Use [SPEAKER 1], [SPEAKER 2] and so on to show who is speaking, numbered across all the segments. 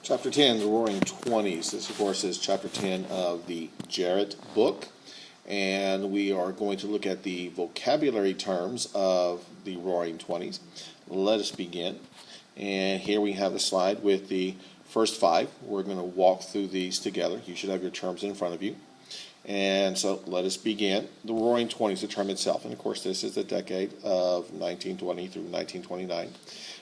[SPEAKER 1] Chapter 10, the Roaring Twenties. This, of course, is Chapter 10 of the Jarrett book. And we are going to look at the vocabulary terms of the Roaring Twenties. Let us begin. And here we have a slide with the first five. We're going to walk through these together. You should have your terms in front of you. And so let us begin. The Roaring Twenties, the term itself. And, of course, this is the decade of 1920 through 1929,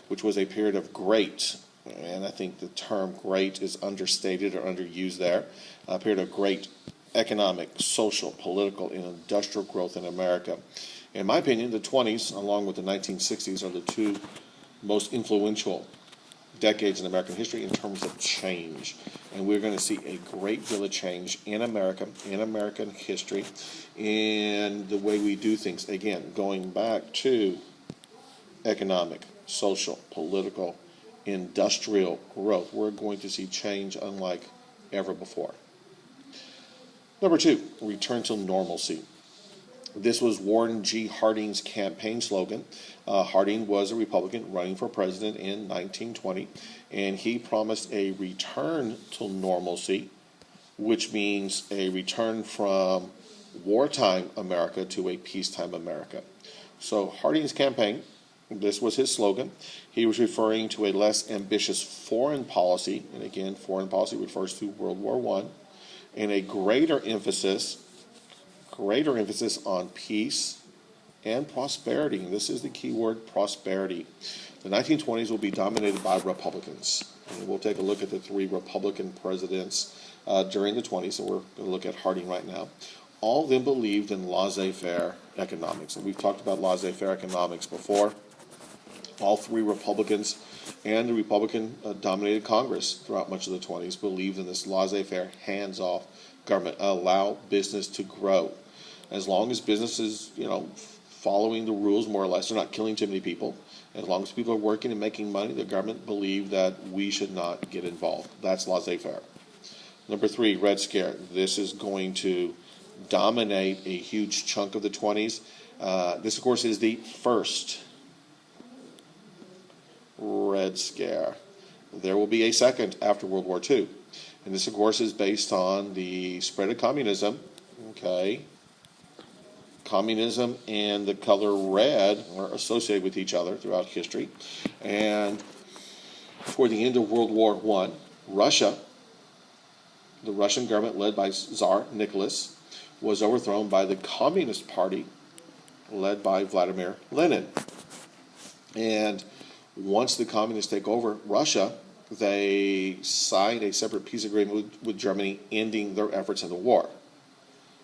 [SPEAKER 1] which was a period of great, and I think the term great is understated or underused there, a period of great economic, social, political, and industrial growth in America. In my opinion, the 20s, along with the 1960s, are the two most influential decades in American history in terms of change. And we're going to see a great deal of change in America, in American history, in the way we do things. Again, going back to economic, social, political, industrial growth. We're going to see change unlike ever before. Number two, return to normalcy. This was Warren G. Harding's campaign slogan. Harding was a Republican running for president in 1920, and he promised a return to normalcy, which means a return from wartime America to a peacetime America. So Harding's campaign, this was his slogan. He was referring to a less ambitious foreign policy, and again, foreign policy refers to World War I, and a greater emphasis on peace and prosperity. And this is the key word, prosperity. The 1920s will be dominated by Republicans. And we'll take a look at the three Republican presidents during the 20s, and we're going to look at Harding right now. All of them believed in laissez-faire economics, and we've talked about laissez-faire economics before. All three Republicans and the Republican-dominated Congress throughout much of the 20s believed in this laissez-faire, hands-off government, allow business to grow. As long as business is, following the rules more or less, they're not killing too many people. As long as people are working and making money, the government believed that we should not get involved. That's laissez-faire. Number three, Red Scare. This is going to dominate a huge chunk of the 20s. This, of course, is the first Red Scare. There will be a second after World War II. And this, of course, is based on the spread of communism. Okay. Communism and the color red are associated with each other throughout history. And toward the end of World War I, Russia, the Russian government led by Tsar Nicholas, was overthrown by the Communist Party led by Vladimir Lenin. And once the communists take over Russia, they signed a separate peace agreement with Germany, ending their efforts in the war.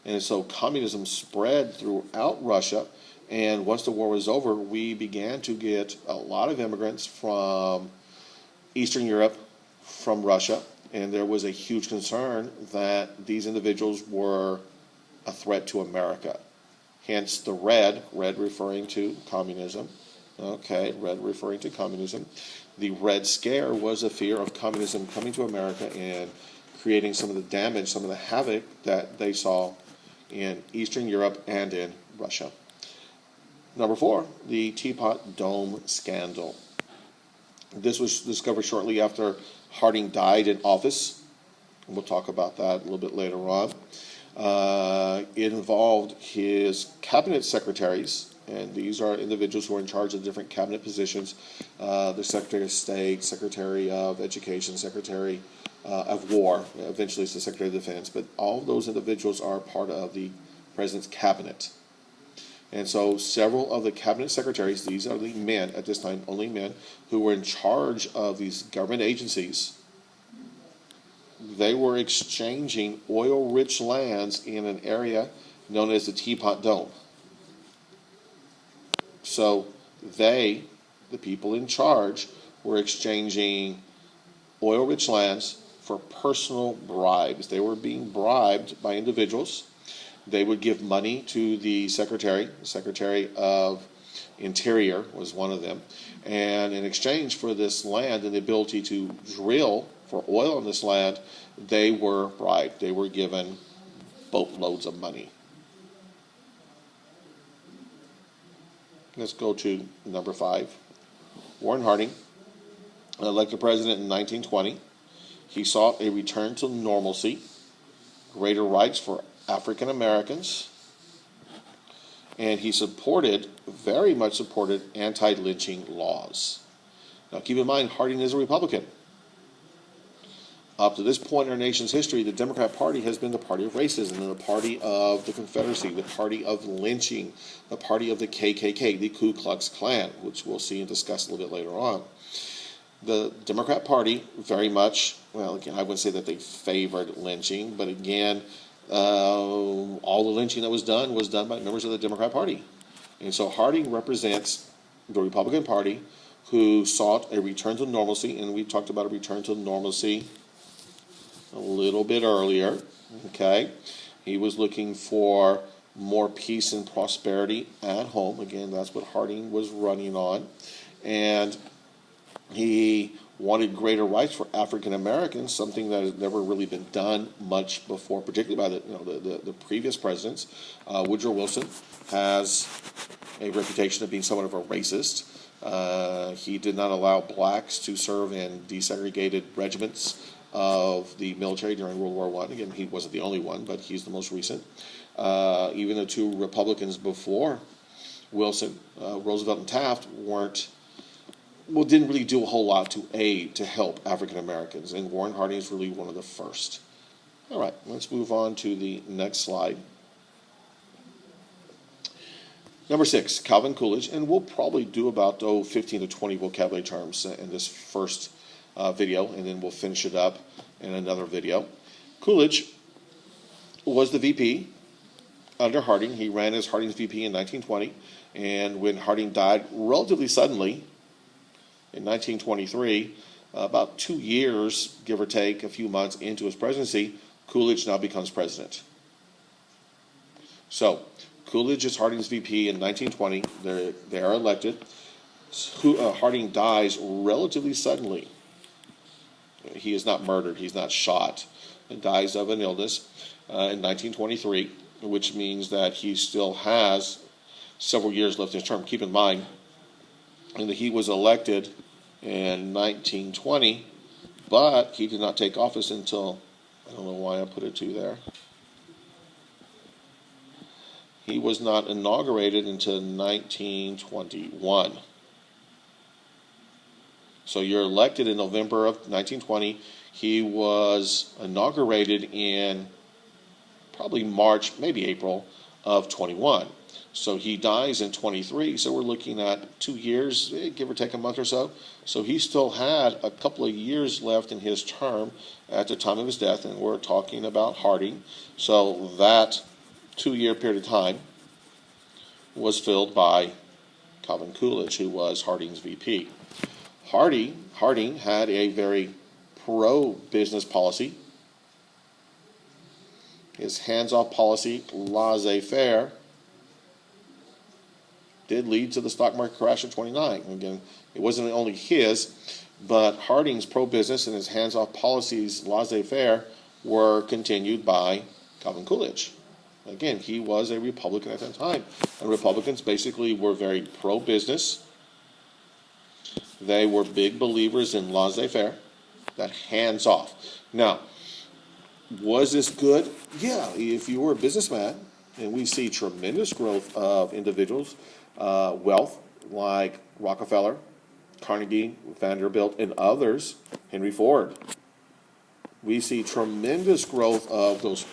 [SPEAKER 1] And so communism spread throughout Russia, and once the war was over, we began to get a lot of immigrants from Eastern Europe, from Russia, and there was a huge concern that these individuals were a threat to America. Hence the red referring to communism. Okay, red referring to communism. The Red Scare was a fear of communism coming to America and creating some of the damage, some of the havoc that they saw in Eastern Europe and in Russia. Number four, the Teapot Dome Scandal. This was discovered shortly after Harding died in office. And we'll talk about that a little bit later on. It involved his cabinet secretaries, and these are individuals who are in charge of different cabinet positions. The Secretary of State, Secretary of Education, Secretary of War, eventually it's the Secretary of Defense, but all of those individuals are part of the President's cabinet. And so several of the cabinet secretaries, these are the men, at this time only men, who were in charge of these government agencies. They were exchanging oil-rich lands in an area known as the Teapot Dome. So they, the people in charge, were exchanging oil-rich lands for personal bribes. They were being bribed by individuals. They would give money to the Secretary of Interior was one of them, and in exchange for this land and the ability to drill for oil on this land, they were bribed. They were given boatloads of money. Let's go to number 5. Warren Harding, elected president in 1920. He sought a return to normalcy, greater rights for African Americans, and he very much supported anti-lynching laws. Now keep in mind, Harding is a Republican. Up to this point in our nation's history, the Democrat Party has been the party of racism, and the party of the Confederacy, the party of lynching, the party of the KKK, the Ku Klux Klan, which we'll see and discuss a little bit later on. The Democrat Party very much, well, again, I wouldn't say that they favored lynching, but again, all the lynching that was done by members of the Democrat Party. And so Harding represents the Republican Party, who sought a return to normalcy, and we talked about a return to normalcy a little bit earlier, okay? He was looking for more peace and prosperity at home. Again, that's what Harding was running on. And he wanted greater rights for African Americans, something that has never really been done much before, particularly by the previous presidents. Woodrow Wilson has a reputation of being somewhat of a racist. He did not allow blacks to serve in desegregated regiments of the military during World War I. Again, he wasn't the only one, but he's the most recent. Even the two Republicans before Wilson, Roosevelt and Taft, didn't really do a whole lot to help African Americans, and Warren Harding is really one of the first. All right, let's move on to the next slide. Number 6, Calvin Coolidge, and we'll probably do about 15 to 20 vocabulary terms in this first video, and then we'll finish it up in another video. Coolidge was the VP under Harding. He ran as Harding's VP in 1920, and when Harding died relatively suddenly in 1923, about 2 years, give or take, a few months into his presidency, Coolidge now becomes president. So Coolidge is Harding's VP in 1920. They are elected. Harding dies relatively suddenly. He is not murdered. He's not shot. He dies of an illness in 1923, which means that he still has several years left in his term. Keep in mind, and that he was elected in 1920, but he did not take office until, I don't know why I put a 2 there. He was not inaugurated until 1921. So you're elected in November of 1920. He was inaugurated in probably March, maybe April of 21. So he dies in 23. So we're looking at 2 years, give or take a month or so. So he still had a couple of years left in his term at the time of his death, and we're talking about Harding. So that 2-year period of time was filled by Calvin Coolidge, who was Harding's VP. Harding had a very pro-business policy. His hands-off policy, laissez-faire, did lead to the stock market crash of 29. Again, it wasn't only his, but Harding's pro-business and his hands-off policies, laissez-faire, were continued by Calvin Coolidge. Again, he was a Republican at that time, and Republicans basically were very pro-business. They were big believers in laissez-faire, that hands-off. Now, was this good? Yeah, if you were a businessman, and we see tremendous growth of individuals, wealth, like Rockefeller, Carnegie, Vanderbilt, and others, Henry Ford. We see tremendous growth of those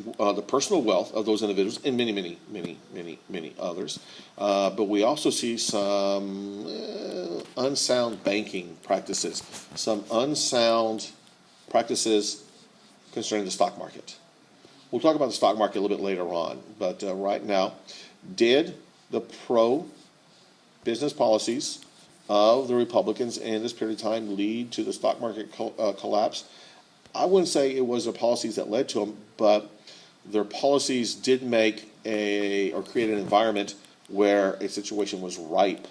[SPEAKER 1] the personal wealth of those individuals, and many others. But we also see some unsound banking practices, some unsound practices concerning the stock market. We'll talk about the stock market a little bit later on, but right now, did the pro-business policies of the Republicans in this period of time lead to the stock market collapse? I wouldn't say it was the policies that led to them, but their policies did make create an environment where a situation was ripe,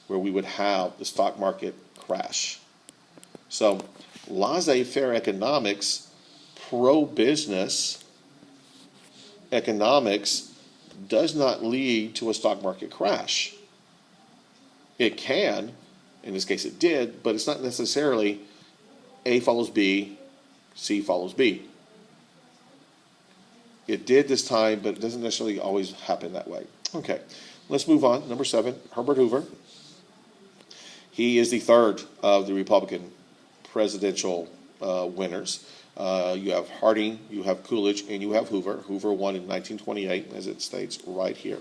[SPEAKER 1] where we would have the stock market crash. So, laissez-faire economics, pro-business economics, does not lead to a stock market crash. It can, In this case, it did, but it's not necessarily A follows B, C follows B. It did this time, but it doesn't necessarily always happen that way. Okay, let's move on. Number 7, Herbert Hoover. He is the third of the Republican presidential winners. You have Harding, you have Coolidge, and you have Hoover. Hoover won in 1928, as it states right here.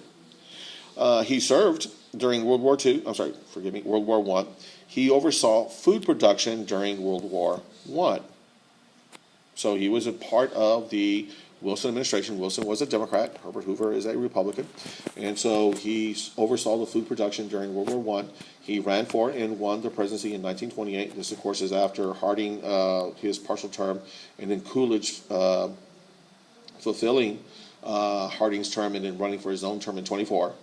[SPEAKER 1] He served during World War I. He oversaw food production during World War I. So he was a part of the Wilson administration. Wilson was a Democrat. Herbert Hoover is a Republican. And so he oversaw the food production during World War I. He ran for and won the presidency in 1928. This, of course, is after Harding, his partial term, and then Coolidge fulfilling Harding's term and then running for his own term in 24.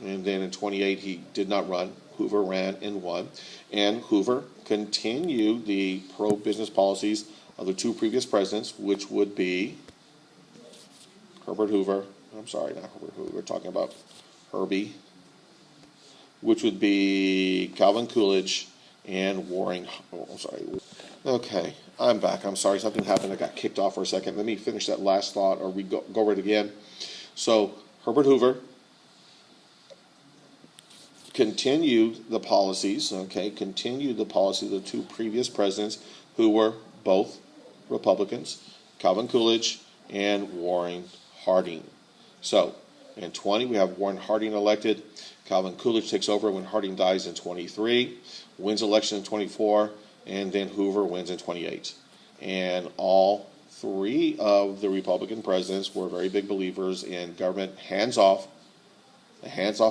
[SPEAKER 1] And then in 28, he did not run. Hoover ran and won. And Hoover continued the pro-business policies of the two previous presidents, which would be Herbert Hoover. I'm sorry, not Herbert Hoover. We're talking about Herbie. Which would be Calvin Coolidge and Warren. Oh, I'm sorry. Okay, I'm back. I'm sorry, something happened. I got kicked off for a second. Let me finish that last thought, or we go over it again. So Herbert Hoover continued the policies, of the two previous presidents who were both Republicans, Calvin Coolidge and Warren Harding. So in 20, we have Warren Harding elected. Calvin Coolidge takes over when Harding dies in 23, wins election in 24, and then Hoover wins in 28. And all three of the Republican presidents were very big believers in government hands-off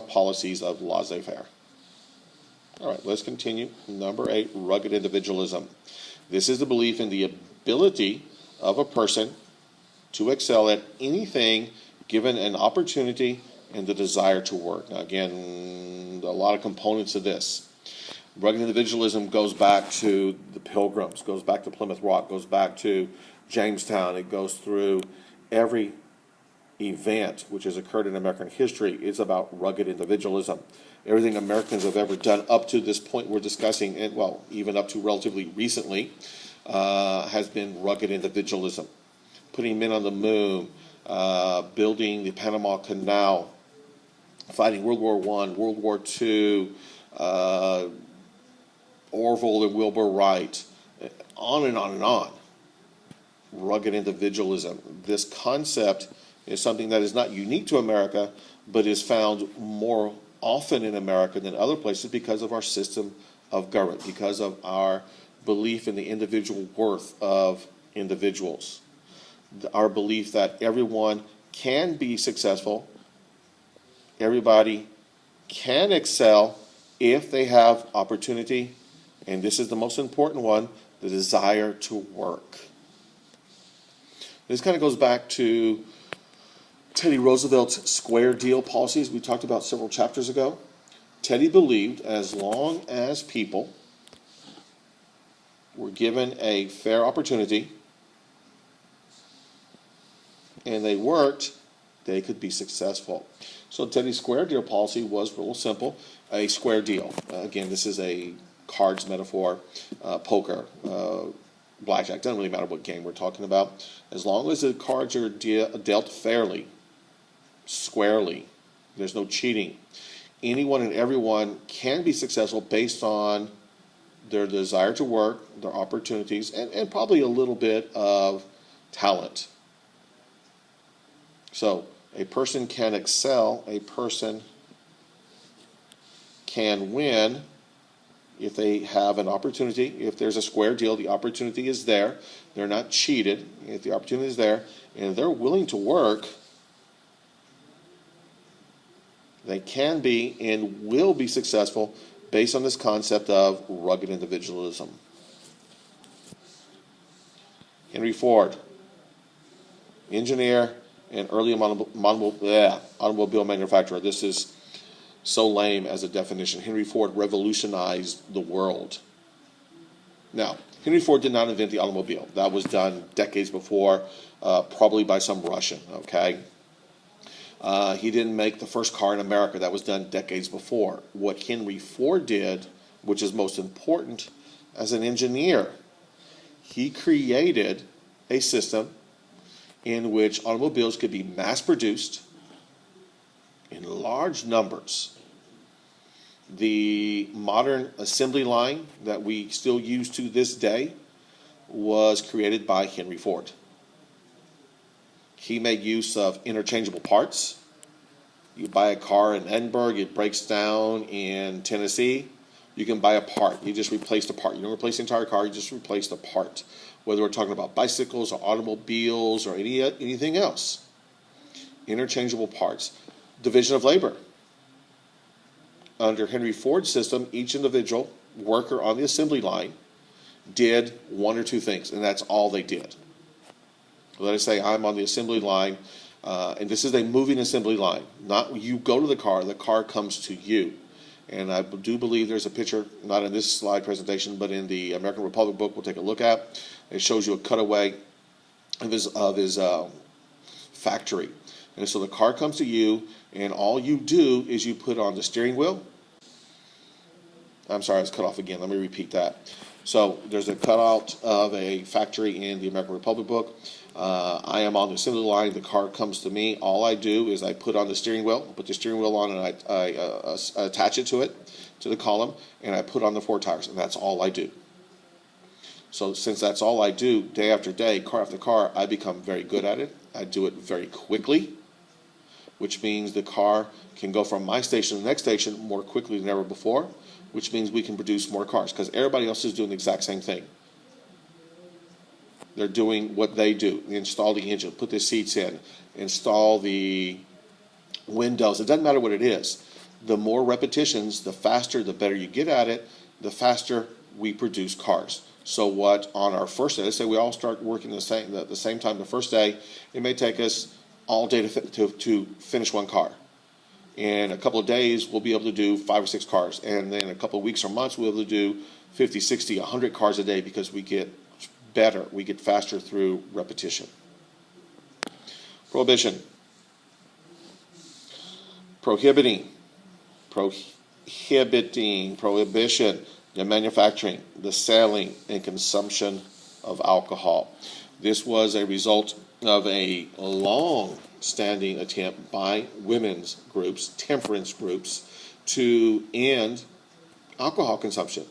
[SPEAKER 1] policies of laissez-faire. All right, let's continue. Number 8, rugged individualism. This is the belief in the ability of a person to excel at anything given an opportunity and the desire to work. Now, again, a lot of components of this. Rugged individualism goes back to the Pilgrims, goes back to Plymouth Rock, goes back to Jamestown. It goes through every event which has occurred in American history. It's about rugged individualism. Everything Americans have ever done up to this point we're discussing, and well, even up to relatively recently, has been rugged individualism. Putting men on the moon, building the Panama Canal, fighting World War I, World War II, Orville and Wilbur Wright, on and on and on. Rugged individualism. This concept is something that is not unique to America, but is found more often in America than other places because of our system of government, because of our belief in the individual worth of individuals. Our belief that everyone can be successful, everybody can excel if they have opportunity, and this is the most important one, the desire to work. This kind of goes back to Teddy Roosevelt's square deal policies we talked about several chapters ago. Teddy believed as long as people were given a fair opportunity and they worked, they could be successful. So Teddy's square deal policy was real simple. A square deal. Again, this is a cards metaphor, poker, blackjack. Doesn't really matter what game we're talking about. As long as the cards are dealt fairly, squarely, there's no cheating. Anyone and everyone can be successful based on their desire to work, their opportunities, and probably a little bit of talent. So a person can excel, a person can win if they have an opportunity. If there's a square deal, the opportunity is there. They're not cheated. If the opportunity is there and they're willing to work, they can be and will be successful based on this concept of rugged individualism. Henry Ford, engineer and early automobile manufacturer. This is so lame as a definition. Henry Ford revolutionized the world. Now, Henry Ford did not invent the automobile. That was done decades before, probably by some Russian, okay? He didn't make the first car in America. That was done decades before. What Henry Ford did, which is most important as an engineer, he created a system in which automobiles could be mass-produced in large numbers. The modern assembly line that we still use to this day was created by Henry Ford. He made use of interchangeable parts. You buy a car in Edinburgh, it breaks down in Tennessee, you can buy a part. You just replace the part. You don't replace the entire car, you just replace the part. Whether we're talking about bicycles or automobiles or anything else. Interchangeable parts. Division of labor. Under Henry Ford's system, each individual worker on the assembly line did one or two things, and that's all they did. Let us say I'm on the assembly line, and this is a moving assembly line. Not you go to the car comes to you. And I do believe there's a picture, not in this slide presentation, but in the American Republic book we'll take a look at. It shows you a cutaway of his factory. And so the car comes to you, and all you do is you put on the steering wheel. I'm sorry, I was cut off again. Let me repeat that. So there's a cutout of a factory in the American Republic book. I am on the assembly line. The car comes to me. All I do is I put on the steering wheel, put the steering wheel on, and I attach it to the column, and I put on the 4 tires, and that's all I do. So since that's all I do, day after day, car after car, I become very good at it. I do it very quickly, which means the car can go from my station to the next station more quickly than ever before, which means we can produce more cars because everybody else is doing the exact same thing. They're doing what they do. They install the engine, put the seats in, install the windows. It doesn't matter what it is. The more repetitions, the faster, the better you get at it, the faster we produce cars. So what on our first day, let's say we all start working the same time the first day, it may take us all day to finish one car. In a couple of days, we'll be able to do 5 or 6 cars. And then in a couple of weeks or months, we'll be able to do 50, 60, 100 cars a day because we get better. We get faster through repetition. Prohibition. Prohibition, the manufacturing, the selling, and consumption of alcohol. This was a result of a long-standing attempt by women's groups, temperance groups, to end alcohol consumption.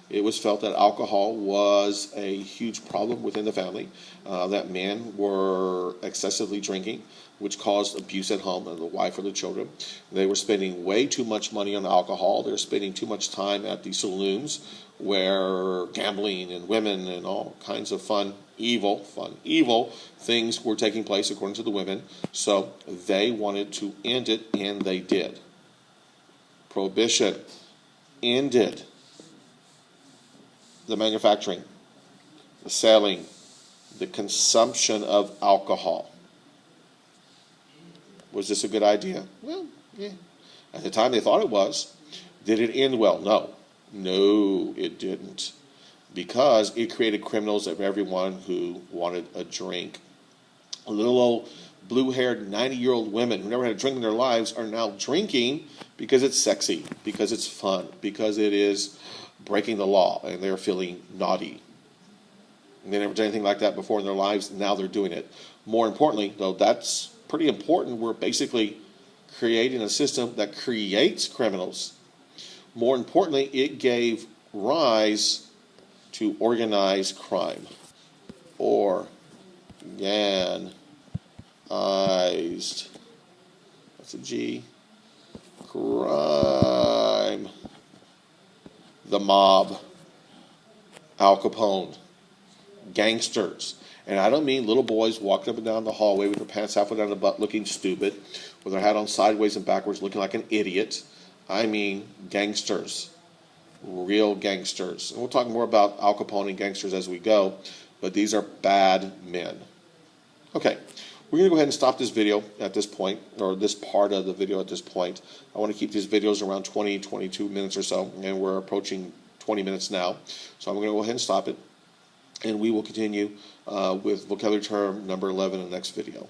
[SPEAKER 1] It was felt that alcohol was a huge problem within the family, that men were excessively drinking, which caused abuse at home of the wife or the children. They were spending way too much money on alcohol. They were spending too much time at the saloons where gambling and women and all kinds of evil things were taking place according to the women. So they wanted to end it, and they did. Prohibition ended the manufacturing, the selling, the consumption of alcohol. Was this a good idea? Well, yeah. At the time they thought it was. Did it end well? No, it didn't. Because it created criminals of everyone who wanted a drink. Little old blue-haired 90-year-old women who never had a drink in their lives are now drinking because it's sexy, because it's fun, because it is breaking the law, and they're feeling naughty. And they never did anything like that before in their lives, and now they're doing it. More importantly, though that's pretty important, we're basically creating a system that creates criminals. More importantly, it gave rise to organized crime. Organized. That's a G. Crime. The mob, Al Capone, gangsters. And I don't mean little boys walking up and down the hallway with their pants halfway down the butt looking stupid, with their hat on sideways and backwards looking like an idiot. I mean gangsters, real gangsters. And we'll talk more about Al Capone and gangsters as we go, but these are bad men. Okay, we're going to go ahead and stop this video at this point, or this part of the video at this point. I want to keep these videos around 20, 22 minutes or so, and we're approaching 20 minutes now. So I'm going to go ahead and stop it, and we will continue with vocabulary term number 11 in the next video.